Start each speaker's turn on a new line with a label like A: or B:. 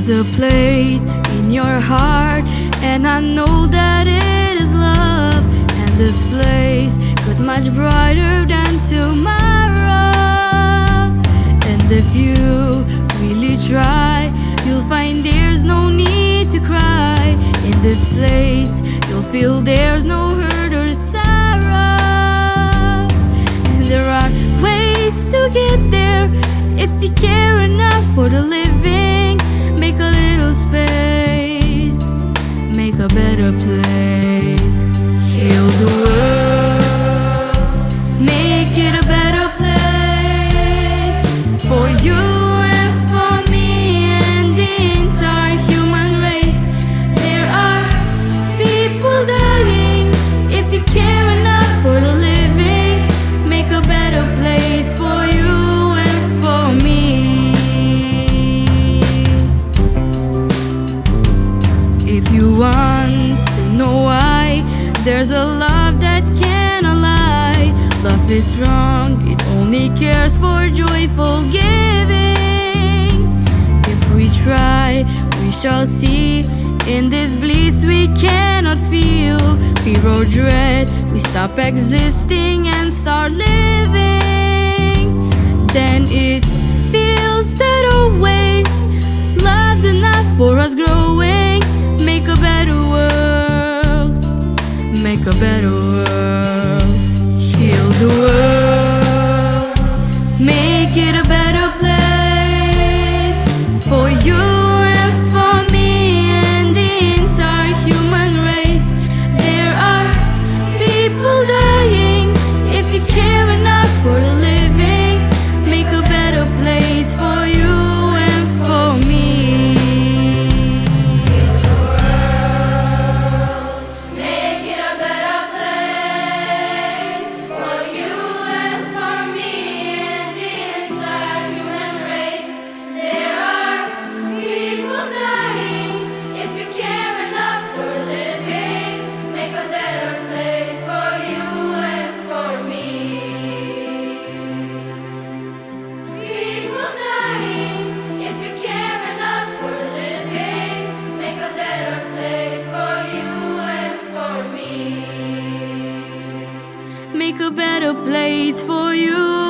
A: There's a place in your heart, and I know that it is love. And this place got much brighter than tomorrow. And if you really try, you'll find there's no need to cry. In this place, you'll feel there's no hurt or sorrow. And there are ways to get there if you care enough for the living. Make a little space, make a better place. Heal the world, make it a better place for you and for me and the entire human race. There are people dying. If you care enough for the living, make a better place for you and for me. If you want to know why, there's a love that cannot lie. Love is strong, it only cares for joyful giving. If we try, we shall see. In this bliss we cannot feel fear or dread. We stop existing and start living. Then it feels that always love's enough for us growing. Make a better world, make a better world. Heal the world, make it a better place for you and for me and the entire human race. There are people dying. If you care enough for the living, make a better place for you and for me. Make it a better place for you and for me and the entire human race. There are people dying. If you care enough for living, make a better place for you and for me. People dying. If you care enough for living, make a better place for you and for me. Make a better place for you